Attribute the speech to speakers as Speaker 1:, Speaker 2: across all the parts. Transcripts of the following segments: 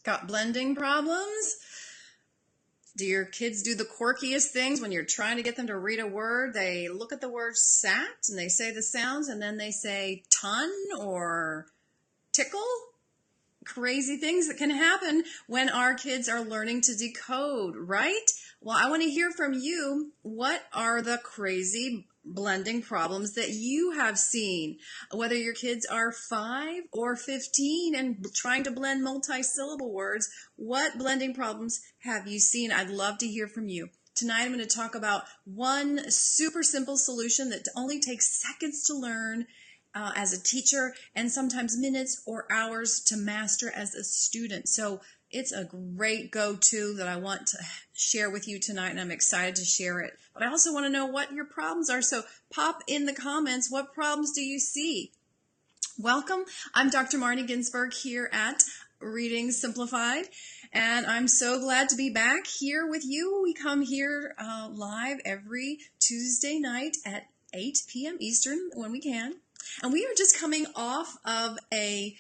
Speaker 1: Got blending problems? Do your kids do the quirkiest things when you're trying to get them to read a word? They look at the word sat and they say the sounds and then they say ton or tickle? Crazy things that can happen when our kids are learning to decode, right? Well, I want to hear from you. What are the crazy blending problems that you have seen? Whether your kids are 5 or 15 and trying to blend multi-syllable words, what blending problems have you seen? I'd love to hear from you. Tonight I'm going to talk about one super simple solution that only takes seconds to learn as a teacher, and sometimes minutes or hours to master as a student. So it's a great go-to that I want to share with you tonight, and I'm excited to share it. But I also want to know what your problems are, so pop in the comments, what problems do you see? Welcome. I'm Dr. Marnie Ginsberg here at Reading Simplified, and I'm so glad to be back here with you. We come here live every Tuesday night at 8 p.m. Eastern when we can. And we are just coming off of a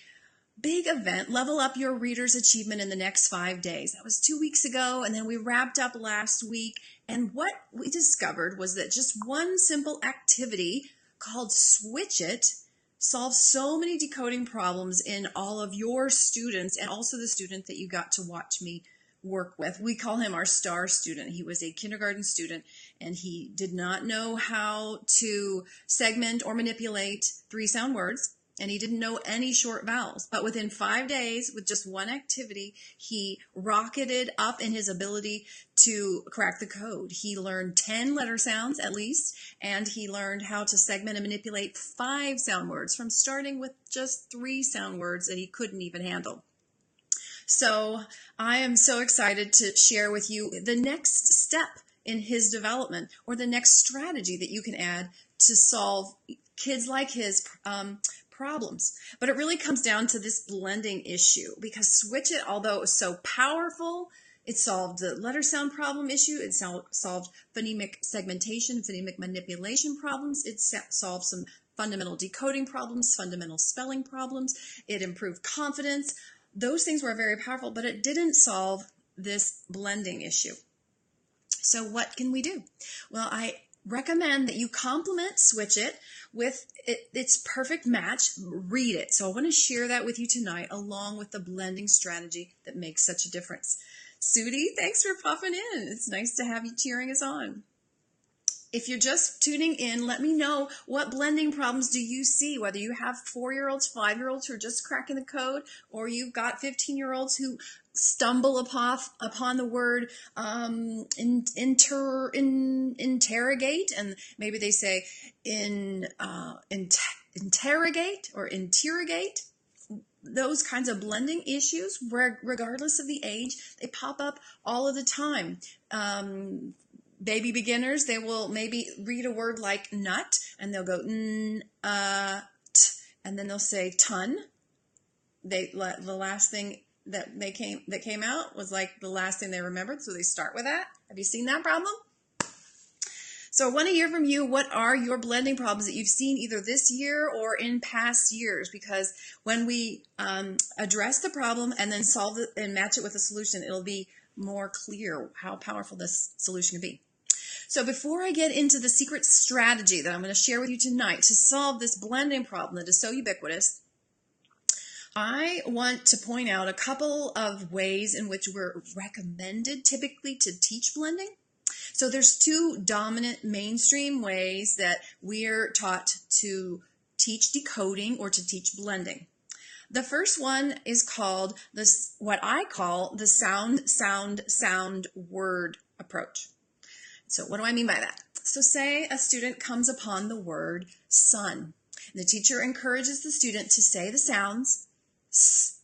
Speaker 1: big event, Level Up Your Reader's Achievement in the Next 5 Days. That was 2 weeks ago, and then we wrapped up last week. And what we discovered was that just one simple activity called Switch It solves so many decoding problems in all of your students and also the student that you got to watch me work with. We call him our star student. He was a kindergarten student and he did not know how to segment or manipulate 3-sound words, and he didn't know any short vowels. But within 5 days, with just one activity, he rocketed up in his ability to crack the code. He learned 10 letter sounds at least, and he learned how to segment and manipulate 5-sound words from starting with just 3-sound words that he couldn't even handle. So I am so excited to share with you the next step in his development, or the next strategy that you can add to solve kids like his problems. But it really comes down to this blending issue, because Switch It, although it was so powerful, it solved the letter sound problem issue. It solved phonemic segmentation, phonemic manipulation problems. It solved some fundamental decoding problems, fundamental spelling problems. It improved confidence. Those things were very powerful, but it didn't solve this blending issue. So what can we do? Well, I recommend that you complement Switch It with its perfect match, Read It. So I want to share that with you tonight, along with the blending strategy that makes such a difference. Sudie, thanks for popping in. It's nice to have you cheering us on. If you're just tuning in, let me know, what blending problems do you see, whether you have 4-year-olds, 5-year-olds who are just cracking the code, or you've got 15-year-olds who stumble upon the word interrogate, and maybe they say interrogate or interrogate. Those kinds of blending issues, regardless of the age, they pop up all of the time. Baby beginners, they will maybe read a word like nut, and they'll go t, and then they'll say ton. The last thing that came out was like the last thing they remembered, so they start with that. Have you seen that problem? So I want to hear from you. What are your blending problems that you've seen either this year or in past years? Because when we address the problem and then solve it and match it with a solution, it'll be more clear how powerful this solution can be. So before I get into the secret strategy that I'm going to share with you tonight to solve this blending problem that is so ubiquitous, I want to point out a couple of ways in which we're recommended typically to teach blending. So there's 2 dominant mainstream ways that we're taught to teach decoding or to teach blending. The first one is called what I call the sound word approach. So what do I mean by that? So say a student comes upon the word sun. The teacher encourages the student to say the sounds s,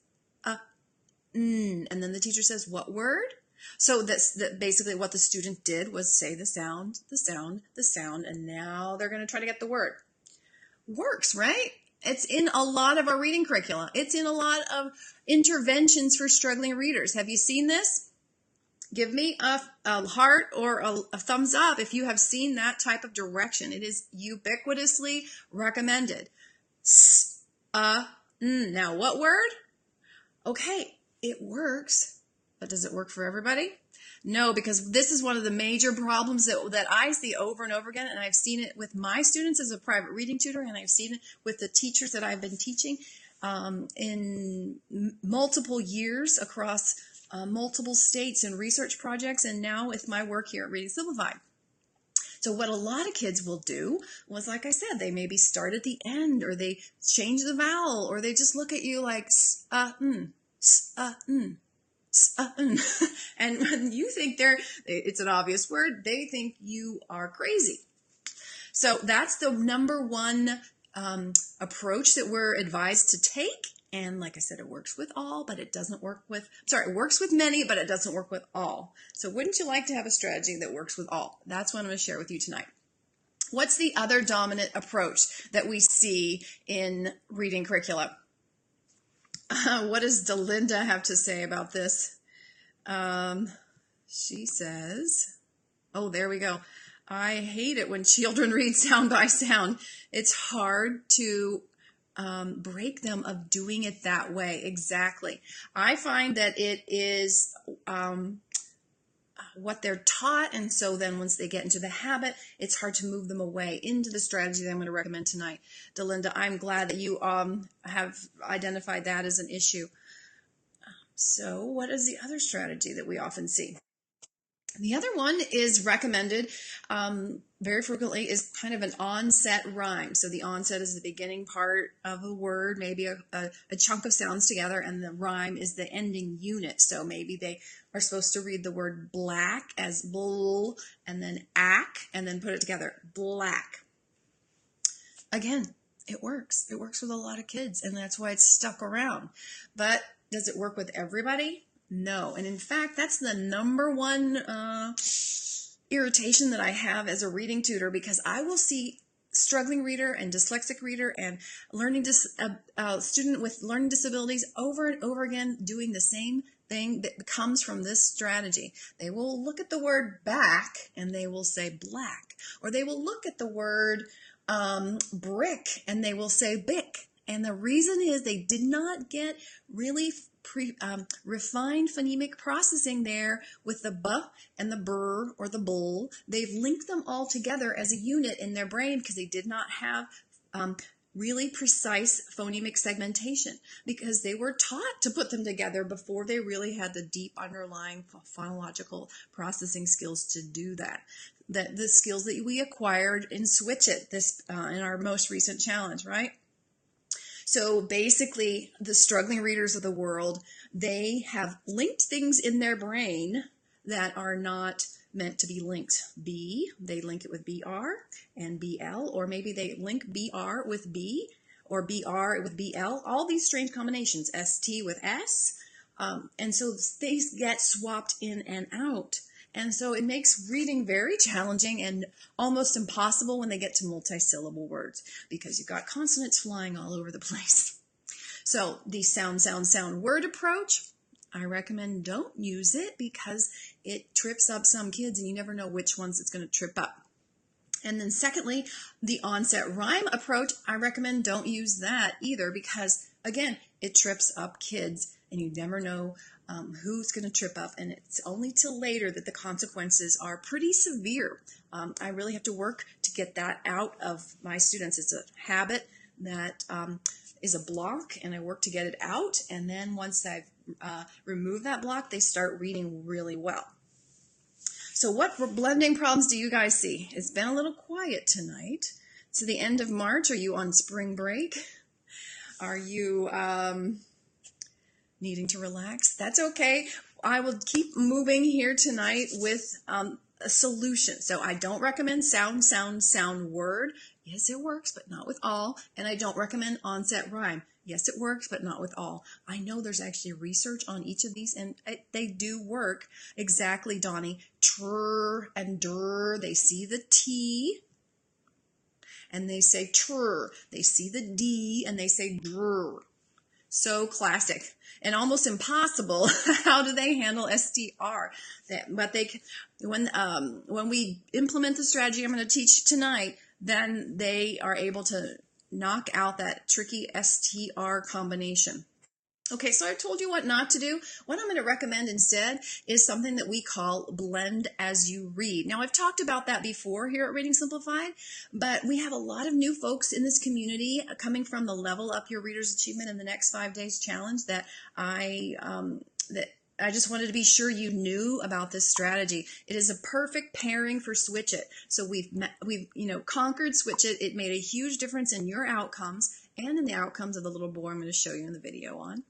Speaker 1: n, and then the teacher says, what word? So that's basically what the student did was say the sound, the sound, the sound, and now they're going to try to get the word. Works, right? It's in a lot of our reading curricula. It's in a lot of interventions for struggling readers. Have you seen this? Give me a heart or a thumbs up if you have seen that type of direction. It is ubiquitously recommended. Now, what word? Okay, it works, but does it work for everybody? No, because this is one of the major problems that I see over and over again, and I've seen it with my students as a private reading tutor, and I've seen it with the teachers that I've been teaching in multiple years across multiple states and research projects, and now with my work here at Reading Simplified. So what a lot of kids will do was, like I said, they maybe start at the end, or they change the vowel, or they just look at you like and when you think it's an obvious word, they think you are crazy. So that's the number one approach that we're advised to take. And like I said, it works with all, but it doesn't work with, it works with many, but it doesn't work with all. So wouldn't you like to have a strategy that works with all? That's what I'm going to share with you tonight. What's the other dominant approach that we see in reading curricula? What does Delinda have to say about this? She says, oh, there we go. I hate it when children read sound by sound. It's hard to break them of doing it that way. Exactly. I find that it is what they're taught, and so then once they get into the habit, it's hard to move them away into the strategy that I'm going to recommend tonight. Delinda, I'm glad that you have identified that as an issue. So what is the other strategy that we often see? The other one is recommended very frequently is kind of an onset rhyme. So the onset is the beginning part of a word, maybe a chunk of sounds together, and the rhyme is the ending unit. So maybe they are supposed to read the word black as bull, and then ack, and then put it together, black. Again, it works. It works with a lot of kids, and that's why it's stuck around. But does it work with everybody? No. And in fact, that's the number one irritation that I have as a reading tutor, because I will see struggling reader and dyslexic reader and student with learning disabilities over and over again doing the same thing that comes from this strategy. They will look at the word back and they will say black, or they will look at the word brick and they will say bick. And the reason is they did not get really refined phonemic processing there with the b and the brr or the bull. They've linked them all together as a unit in their brain because they did not have really precise phonemic segmentation, because they were taught to put them together before they really had the deep underlying phonological processing skills to do that. The skills that we acquired in Switch It in our most recent challenge, right? So basically, the struggling readers of the world, they have linked things in their brain that are not meant to be linked. B, they link it with BR and BL, or maybe they link BR with B, or BR with BL, all these strange combinations, ST with S, and so things get swapped in and out. And so it makes reading very challenging and almost impossible when they get to multi-syllable words, because you've got consonants flying all over the place. So the sound word approach, I recommend don't use it because it trips up some kids and you never know which ones it's going to trip up. And then secondly, the onset rhyme approach, I recommend don't use that either, because again, it trips up kids and you never know who's going to trip up, and it's only till later that the consequences are pretty severe. I really have to work to get that out of my students. It's a habit that is a block, and I work to get it out, and then once I've removed that block, they start reading really well. So what blending problems do you guys see? It's been a little quiet tonight. It's the end of March. Are you on spring break? Are you needing to relax? That's okay. I will keep moving here tonight with a solution. So I don't recommend sound word. Yes, it works, but not with all. And I don't recommend onset rhyme. Yes, it works, but not with all. I know there's actually research on each of these, and they do work. Exactly, Donnie. Trr and dur, they see the T, and they say trr. They see the D, and they say drr. So classic and almost impossible. How do they handle STR? But when we implement the strategy I'm going to teach tonight, then they are able to knock out that tricky STR combination. Okay, so I've told you what not to do. What I'm going to recommend instead is something that we call blend as you read. Now, I've talked about that before here at Reading Simplified, but we have a lot of new folks in this community coming from the Level Up Your Reader's Achievement in the Next 5 Days challenge that I just wanted to be sure you knew about this strategy. It is a perfect pairing for Switch It. So we've conquered Switch It. It made a huge difference in your outcomes and in the outcomes of the little boy I'm going to show you in the video on.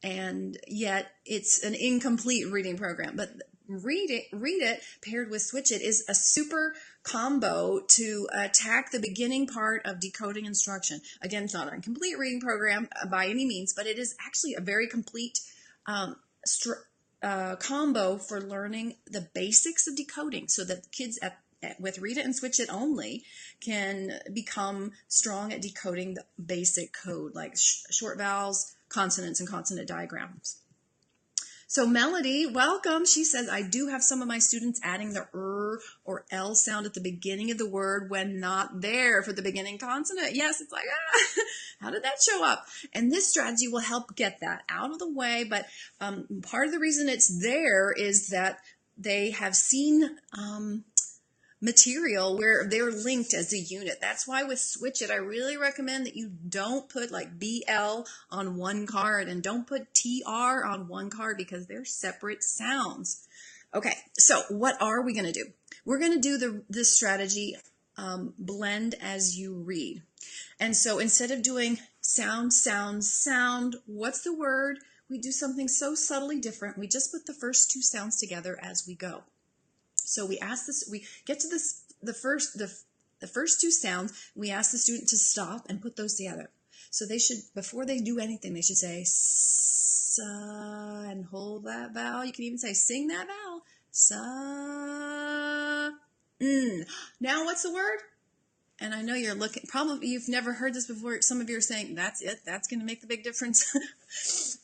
Speaker 1: And yet it's an incomplete reading program, but read it paired with Switch It is a super combo to attack the beginning part of decoding instruction. Again, it's not a complete reading program by any means, but it is actually a very complete combo for learning the basics of decoding, so that kids with Read It and Switch It only can become strong at decoding the basic code, like short vowels, consonants, and consonant diagrams. So Melody, welcome. She says, I do have some of my students adding the or L sound at the beginning of the word when not there for the beginning consonant. Yes, it's like, how did that show up? And this strategy will help get that out of the way. But part of the reason it's there is that they have seen material where they're linked as a unit. That's why with Switch It, I really recommend that you don't put like BL on one card and don't put TR on one card, because they're separate sounds. Okay, so what are we going to do? We're going to do this strategy, blend as you read. And so instead of doing sound, sound, sound, what's the word? We do something so subtly different. We just put the first two sounds together as we go. So we get to the first two sounds. We ask the student to stop and put those together. So they should, before they do anything, they should say sa and hold that vowel. You can even say sing that vowel. Sa. Now what's the word? And I know you're looking, probably you've never heard this before. Some of you are saying, that's it, that's going to make the big difference.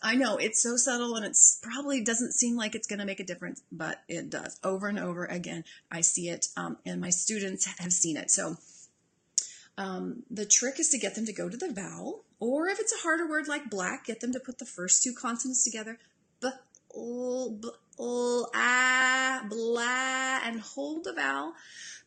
Speaker 1: I know, it's so subtle and it's probably doesn't seem like it's going to make a difference, but it does. Over and over again, I see it, and my students have seen it. So the trick is to get them to go to the vowel, or if it's a harder word like black, get them to put the first two consonants together. Blah, and hold the vowel,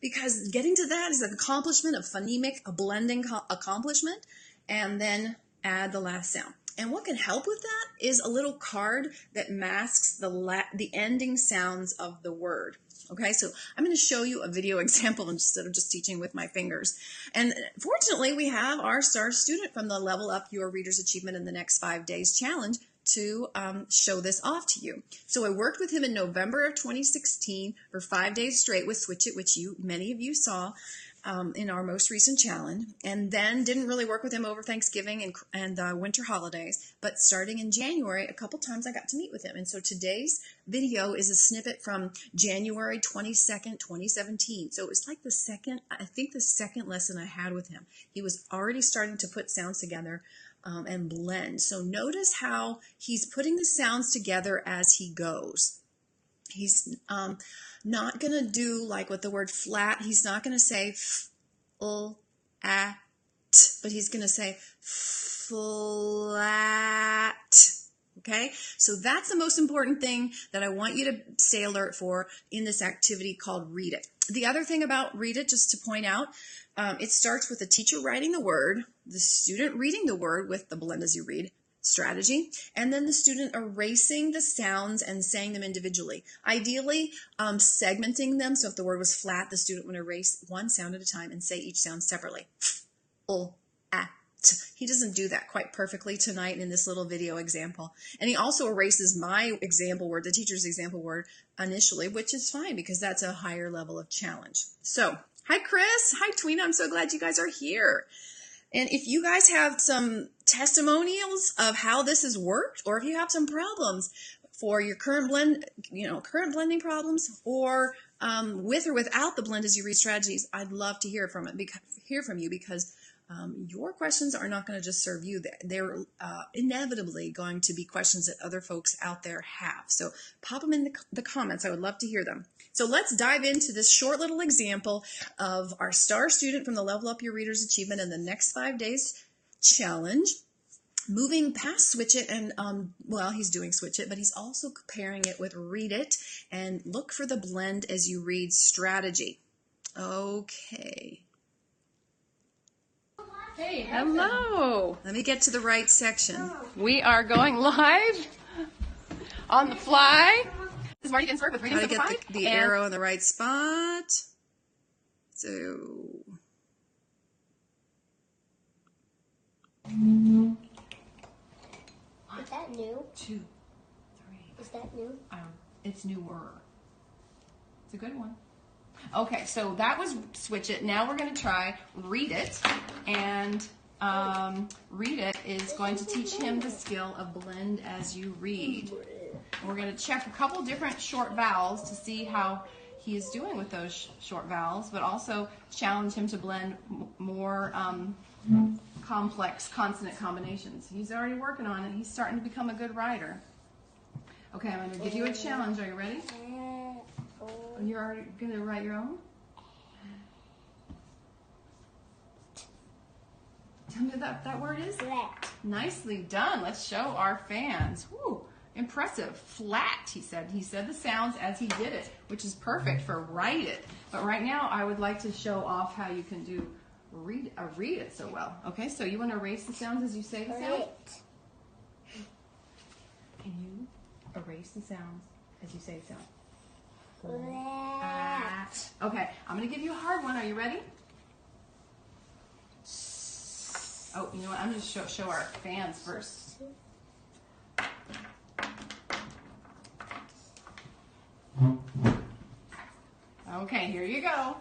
Speaker 1: because getting to that is an accomplishment of phonemic, a blending accomplishment, and then add the last sound. And what can help with that is a little card that masks the ending sounds of the word. Okay, so I'm going to show you a video example instead of just teaching with my fingers. And fortunately, we have our star student from the Level Up Your Reader's Achievement in the Next 5 Days challenge to show this off to you. So I worked with him in November of 2016 for 5 days straight with Switch It, which many of you saw in our most recent challenge, and then didn't really work with him over Thanksgiving and winter holidays. But starting in January, a couple times I got to meet with him. And so today's video is a snippet from January 22nd, 2017. So it was like the second lesson I had with him. He was already starting to put sounds together and blend. So notice how he's putting the sounds together as he goes. He's not going to do like with the word flat. He's not going to say f-l-at, but he's going to say flat. Okay, so that's the most important thing that I want you to stay alert for in this activity called Read It. The other thing about Read It, just to point out, it starts with the teacher writing the word, the student reading the word with the blend as you read strategy, and then the student erasing the sounds and saying them individually. Ideally, segmenting them. So if the word was flat, the student would erase one sound at a time and say each sound separately. F-l-at. He doesn't do that quite perfectly tonight in this little video example. And he also erases my example word, the teacher's example word, initially, which is fine because that's a higher level of challenge. So, hi Chris, hi Tweena, I'm so glad you guys are here. And if you guys have some testimonials of how this has worked, or if you have some problems for your current blending problems, or with or without the blend as you read strategies, I'd love to hear from you because your questions are not going to just serve you. They're inevitably going to be questions that other folks out there have. So pop them in the comments. I would love to hear them. So let's dive into this short little example of our star student from the Level Up Your Reader's Achievement in the Next 5 Days challenge. moving past Switch It, and well, he's doing Switch It, but he's also pairing it with Read It, and look for the blend as you read strategy. Okay.
Speaker 2: Hey, hello.
Speaker 1: Let me get to the right section.
Speaker 2: We are going live on the fly. This is Marty Ginsberg with Reading
Speaker 1: How to
Speaker 2: Simplified.
Speaker 1: get the arrow in the right spot. So,
Speaker 3: Is that new?
Speaker 2: 2, 3.
Speaker 3: Is that new?
Speaker 2: It's newer. It's a good one. Okay, so that was Switch It. Now we're going to try Read It. And Read It is going to teach him the skill of blend as you read. We're going to check a couple different short vowels to see how he is doing with those short vowels, but also challenge him to blend more complex consonant combinations. He's already working on it. He's starting to become a good writer. Okay, I'm going to give you a challenge. Are you ready? You're already going to write your own? Tell me what that word is.
Speaker 3: Flat.
Speaker 2: Nicely done. Let's show our fans. Whew, impressive. Flat, he said. He said the sounds as he did it, which is perfect for write it. But right now, I would like to show off how you can do read it so well. Okay, so you want to erase the sounds as you say the sound? Can you erase the sounds as you say the sound?
Speaker 3: Flat.
Speaker 2: Okay, I'm going to give you a hard one. Are you ready? Oh, you know what? I'm going to show our fans first. Okay, here you go.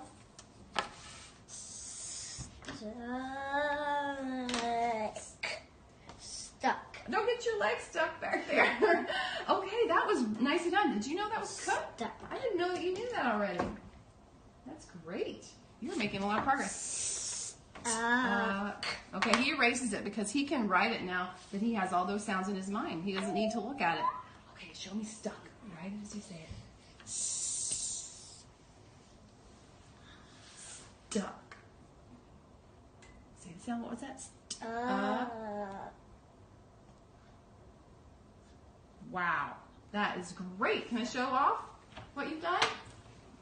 Speaker 3: Stuck.
Speaker 2: Don't get your leg stuck back there. Okay, that was nicely done. Did you know that was cut?
Speaker 3: Stuck.
Speaker 2: I didn't know that you knew that already. That's great. You're making a lot of progress. Okay, he erases it because he can write it now that he has all those sounds in his mind. He doesn't need to look at it. Okay, show me stuck. Write it as you say it. Stuck. Say the sound. What was that? Wow, that is great. Can I show off what you've done?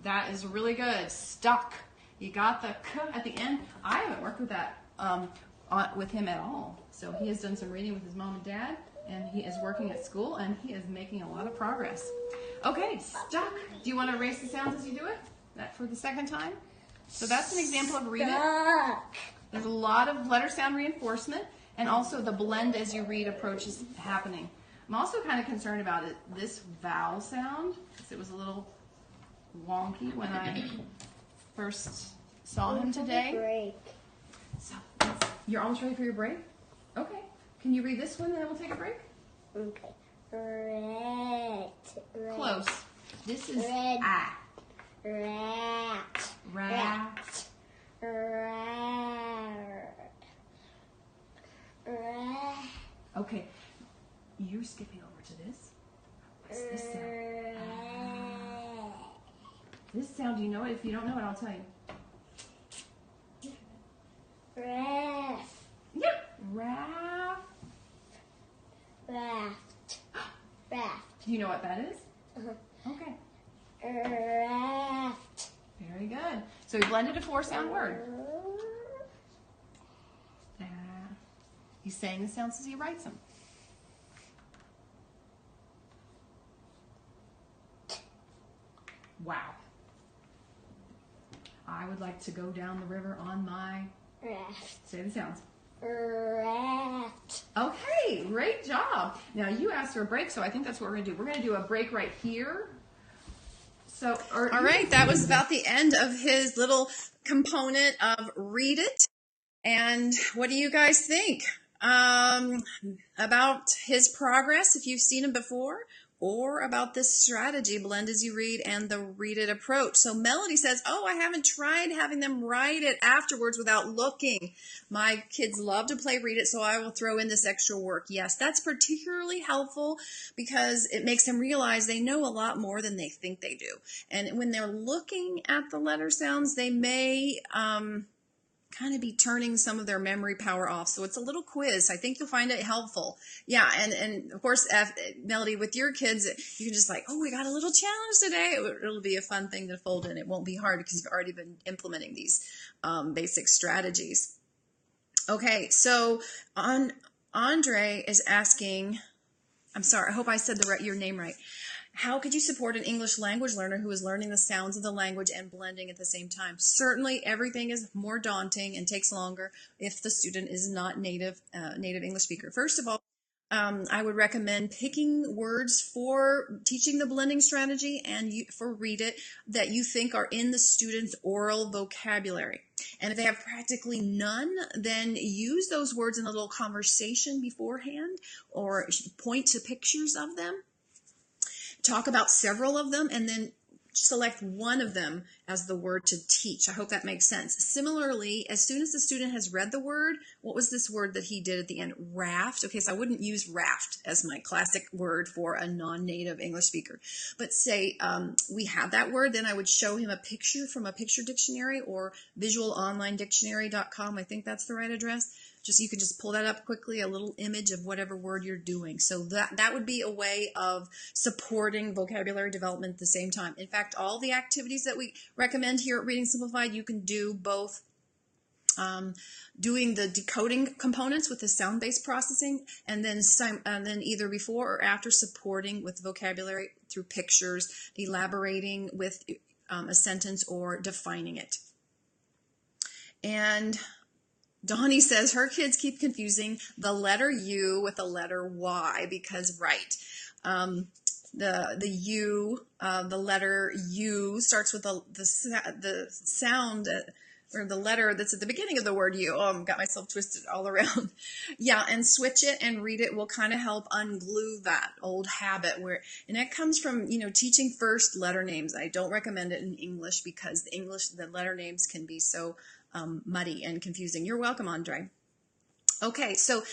Speaker 2: That is really good. Stuck. You got the k at the end. I haven't worked with that with him at all. So he has done some reading with his mom and dad, and he is working at school, and he is making a lot of progress. Okay, stuck. Do you want to erase the sounds as you do it? That for the second time? So that's an example of read it.
Speaker 3: Stuck.
Speaker 2: There's a lot of letter sound reinforcement, and also the blend as you read approach is happening. I'm also kind of concerned about this vowel sound, because it was a little wonky when I first saw him today.
Speaker 3: Break.
Speaker 2: So, you're almost ready for your break? Okay. Can you read this one and then we'll take a break?
Speaker 3: Okay. Rat.
Speaker 2: Close. This is
Speaker 3: Red.
Speaker 2: ah.
Speaker 3: Rat.
Speaker 2: Rat.
Speaker 3: Rat.
Speaker 2: Okay. You're skipping over to this. What's this sound? This sound, do you know it? If you don't know it, I'll tell you.
Speaker 3: Raft.
Speaker 2: Yep. Raft.
Speaker 3: Raft. Raft.
Speaker 2: Do you know what that is?
Speaker 3: Uh-huh.
Speaker 2: Okay.
Speaker 3: Raft.
Speaker 2: Very good. So we blended a 4-sound word. He's saying the sounds as he writes them. Wow. I would like to go down the river on my...
Speaker 3: Raft.
Speaker 2: Say the sounds.
Speaker 3: Raft.
Speaker 2: Okay, great job. Now you asked for a break, so I think that's what we're going to do. We're going to do a break right here. So,
Speaker 1: all right, that was about the end of his little component of Read It. And what do you guys think about his progress, if you've seen him before, or about this strategy, blend as you read, and the Read It approach? So Melody says, oh, I haven't tried having them write it afterwards without looking. My kids love to play Read It, so I will throw in this extra work. Yes, that's particularly helpful because it makes them realize they know a lot more than they think they do. And when they're looking at the letter sounds, they may kind of be turning some of their memory power off. So it's a little quiz. I think you'll find it helpful. Yeah, and of course, Melody, with your kids, you can just like, oh, we got a little challenge today. It'll be a fun thing to fold in. It won't be hard because you've already been implementing these basic strategies. Okay, so Andre is asking, I'm sorry, I hope I said your name right. How could you support an English language learner who is learning the sounds of the language and blending at the same time? Certainly, everything is more daunting and takes longer if the student is not native English speaker. First of all, I would recommend picking words for teaching the blending strategy and for Read It that you think are in the student's oral vocabulary. And if they have practically none, then use those words in a little conversation beforehand or point to pictures of them. Talk about several of them and then select one of them as the word to teach. I hope that makes sense. Similarly, as soon as the student has read the word, what was this word that he did at the end? Raft. Okay, so I wouldn't use raft as my classic word for a non-native English speaker. But say we have that word, then I would show him a picture from a picture dictionary or visualonlinedictionary.com. I think that's the right address. You can just pull that up quickly, a little image of whatever word you're doing. So that would be a way of supporting vocabulary development at the same time. In fact, all the activities that we recommend here at Reading Simplified, you can do both doing the decoding components with the sound-based processing, and then either before or after supporting with vocabulary through pictures, elaborating with a sentence or defining it. And Donnie says her kids keep confusing the letter U with the letter Y because, right, the U, the letter U starts with the sound or the letter that's at the beginning of the word U. Oh, I've got myself twisted all around. Yeah, and Switch It and Read It will kind of help unglue that old habit and that comes from, teaching first letter names. I don't recommend it in English because the letter names can be so muddy and confusing. You're welcome, Andre. Okay, so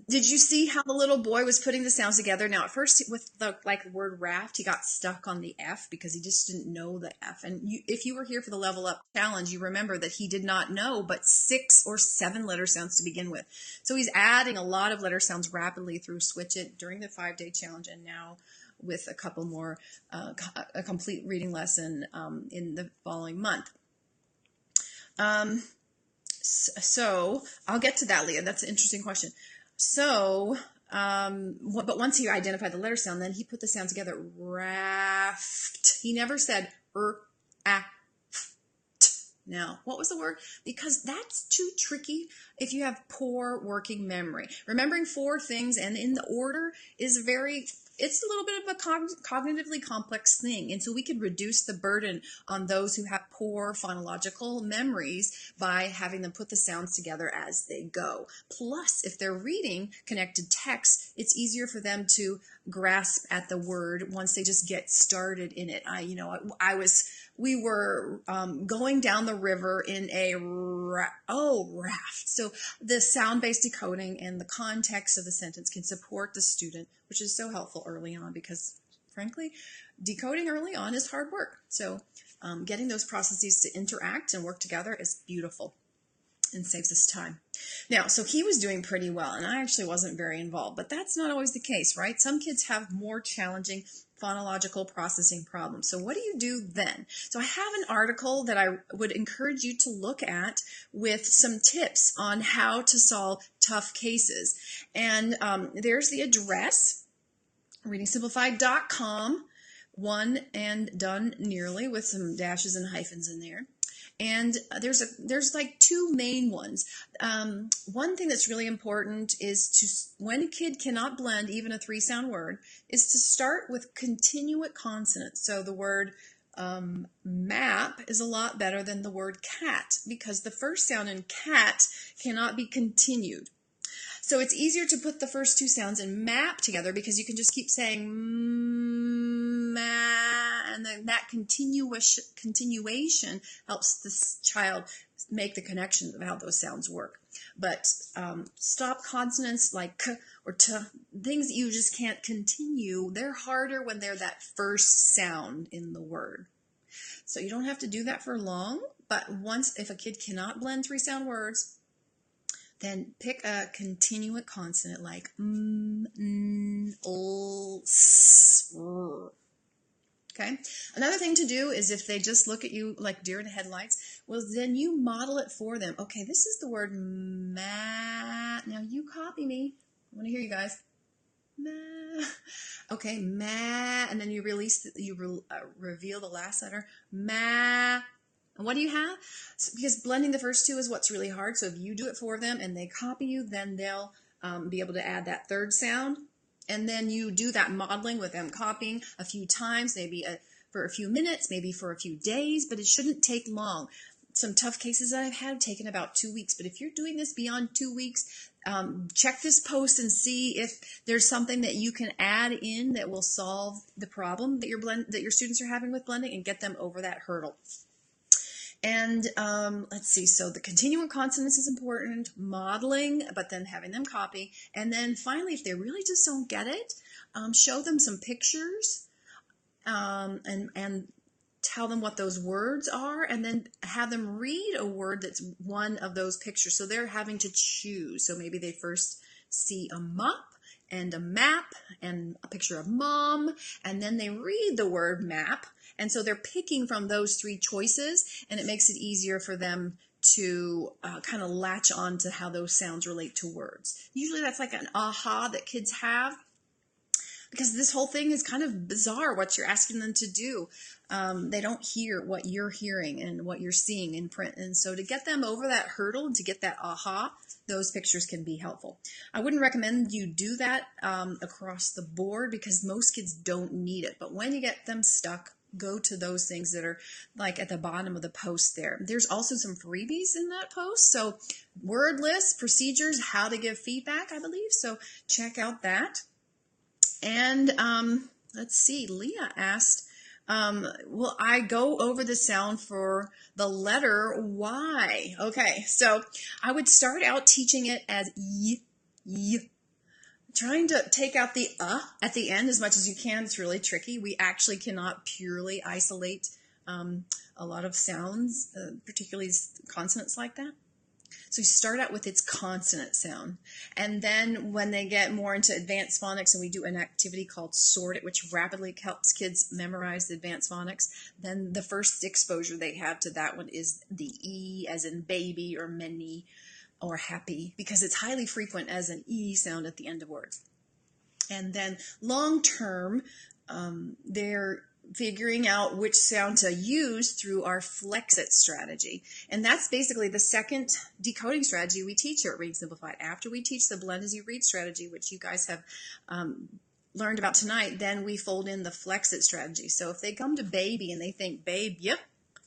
Speaker 1: did you see how the little boy was putting the sounds together? Now, at first, with the word raft, he got stuck on the F because he just didn't know the F. And if you were here for the Level Up Challenge, you remember that he did not know but 6 or 7 letter sounds to begin with. So he's adding a lot of letter sounds rapidly through Switch It during the 5-day challenge and now with a couple more, a complete reading lesson in the following month. So I'll get to that, Leah. That's an interesting question. So, but once he identified the letter sound, then he put the sound together. Raft. He never said a. Now, what was the word? Because that's too tricky if you have poor working memory. Remembering 4 things and in the order is it's a little bit of a cognitively complex thing. And so we could reduce the burden on those who have poor phonological memories by having them put the sounds together as they go. Plus, if they're reading connected text, it's easier for them to grasp at the word once they just get started in it. We were going down the river in a raft. So the sound-based decoding and the context of the sentence can support the student, which is so helpful early on because, frankly, decoding early on is hard work. So getting those processes to interact and work together is beautiful and saves us time. Now, so he was doing pretty well, and I actually wasn't very involved, but that's not always the case, right? Some kids have more challenging phonological processing problems. So what do you do then? So I have an article that I would encourage you to look at with some tips on how to solve tough cases. And there's the address, readingsimplified.com, one and done nearly with some dashes and hyphens in there. And there's like 2 main ones. One thing that's really important is when a kid cannot blend even a 3-sound word, is to start with continuate consonants. So the word map is a lot better than the word cat because the first sound in cat cannot be continued. So it's easier to put the first 2 sounds in map together because you can just keep saying and then that continuation helps the child make the connection of how those sounds work. But stop consonants like k or t, things that you just can't continue, they're harder when they're that first sound in the word. So you don't have to do that for long, But if a kid cannot blend 3-sound words, then pick a continuant consonant like s, r. Okay. Another thing to do is if they just look at you like deer in the headlights, well, then you model it for them. Okay, this is the word ma. Now you copy me. I want to hear you guys. Ma. Okay, ma, and then you reveal the last letter. Ma. And what do you have? Because blending the first two is what's really hard. So if you do it for them and they copy you, then they'll be able to add that third sound. And then you do that modeling with them copying a few times, maybe for a few minutes, maybe for a few days, but it shouldn't take long. Some tough cases that I've had taken about 2 weeks, but if you're doing this beyond 2 weeks, check this post and see if there's something that you can add in that will solve the problem that your students are having with blending and get them over that hurdle. And let's see, so the continuant consonants is important, modeling, but then having them copy. And then finally, if they really just don't get it, show them some pictures and tell them what those words are, and then have them read a word that's one of those pictures. So they're having to choose. So maybe they first see a mop and a map and a picture of mom, and then they read the word map. And so they're picking from those 3 choices, and it makes it easier for them to kind of latch on to how those sounds relate to words. Usually that's like an aha that kids have, because this whole thing is kind of bizarre what you're asking them to do. They don't hear what you're hearing and what you're seeing in print. And so to get them over that hurdle and to get that aha, those pictures can be helpful. I wouldn't recommend you do that across the board because most kids don't need it. But when you get them stuck, go to those things that are like at the bottom of the post there. There's also some freebies in that post. So word lists, procedures, how to give feedback, I believe. So check out that. And let's see, Leah asked, will I go over the sound for the letter Y? Okay, so I would start out teaching it as y, y. Trying to take out the at the end as much as you can. It's really tricky. We actually cannot purely isolate a lot of sounds, particularly consonants like that. So you start out with its consonant sound. And then when they get more into advanced phonics, and we do an activity called Sort It, which rapidly helps kids memorize the advanced phonics, then the first exposure they have to that one is the E, as in baby or many or happy, because it's highly frequent as an E sound at the end of words. And then long term, they're figuring out which sound to use through our Flex-It strategy. And that's basically the second decoding strategy we teach here at Read Simplified. After we teach the blend as you read strategy, which you guys have learned about tonight, then we fold in the Flex-It strategy. So if they come to baby and they think babe, yep,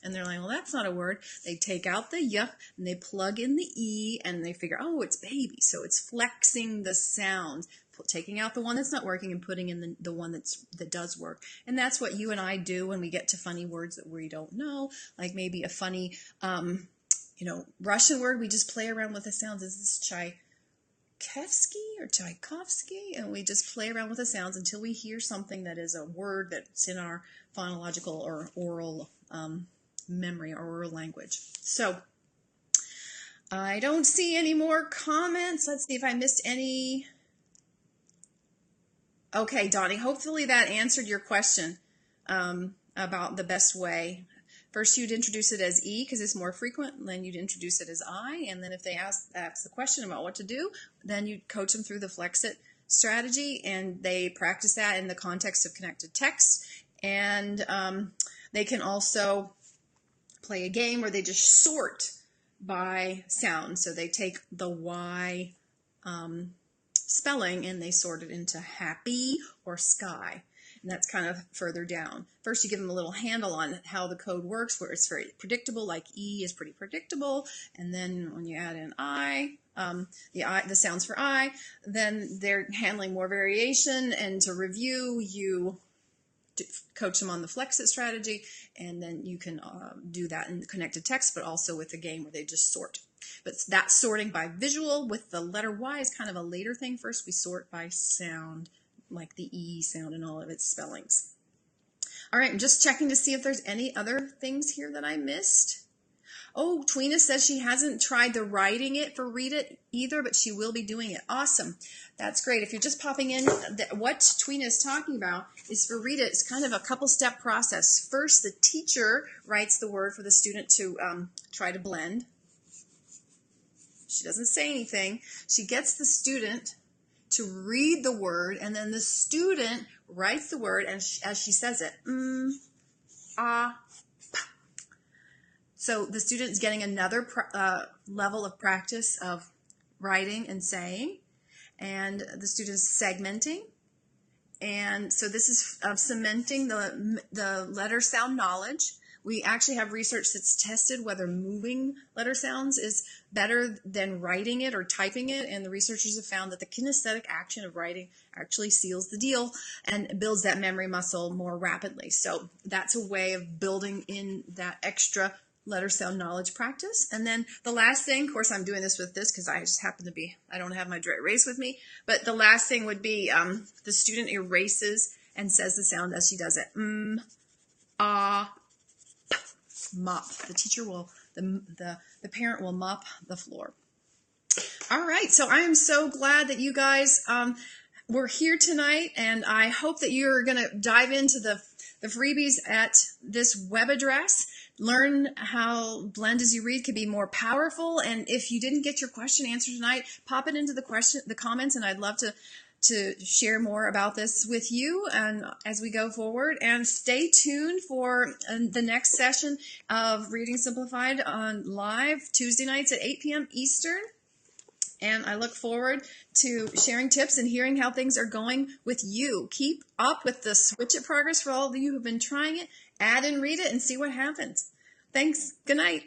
Speaker 1: and they're like, well, that's not a word. They take out the yup and they plug in the E and they figure, oh, it's baby. So it's flexing the sound, taking out the one that's not working and putting in the one that does work. And that's what you and I do when we get to funny words that we don't know, like maybe a funny, Russian word. We just play around with the sounds. Is this Tchaikovsky or Tchaikovsky? And we just play around with the sounds until we hear something that is a word that's in our phonological or oral memory or oral language. So I don't see any more comments. Let's see if I missed any. Okay, Donnie, hopefully that answered your question about the best way. First, you'd introduce it as E because it's more frequent, and then you'd introduce it as I, and then if they ask the question about what to do, then you'd coach them through the Flex-It strategy, and they practice that in the context of connected text, and they can also play a game where they just sort by sound. So they take the Y spelling and they sort it into happy or sky. And that's kind of further down. First, you give them a little handle on how the code works, where it's very predictable, like E is pretty predictable. And then when you add in I, the sounds for I, then they're handling more variation. And to review, you coach them on the Flex-It strategy, and then you can do that in connected text, but also with a game where they just sort. But that sorting by visual with the letter Y is kind of a later thing. First, we sort by sound, like the E sound and all of its spellings. All right, I'm just checking to see if there's any other things here that I missed. Oh, Tweena says she hasn't tried the writing it for Read It either, but she will be doing it. Awesome. That's great. If you're just popping in, what Tweena is talking about is for Read It. It's kind of a couple-step process. First, the teacher writes the word for the student to try to blend. She doesn't say anything. She gets the student to read the word, and then the student writes the word as she says it. Ah. So the student's getting another level of practice of writing and saying, and the student's segmenting. And so this is cementing the letter sound knowledge. We actually have research that's tested whether moving letter sounds is better than writing it or typing it, and the researchers have found that the kinesthetic action of writing actually seals the deal and builds that memory muscle more rapidly. So that's a way of building in that extra letter sound knowledge practice. And then the last thing, of course I'm doing this with this because I just happen to be, I don't have my dry erase with me, but the last thing would be the student erases and says the sound as she does it. Ah, mop. The teacher will, the parent will mop the floor. All right, so I am so glad that you guys were here tonight, and I hope that you're going to dive into the freebies at this web address. Learn how Blend as You Read can be more powerful, and if you didn't get your question answered tonight, pop it into the comments, and I'd love to share more about this with you and as we go forward. And stay tuned for the next session of Reading Simplified on live Tuesday nights at 8 p.m. Eastern. And I look forward to sharing tips and hearing how things are going with you. Keep up with the Switch It progress for all of you who've been trying it. Add and read it and see what happens. Thanks. Good night.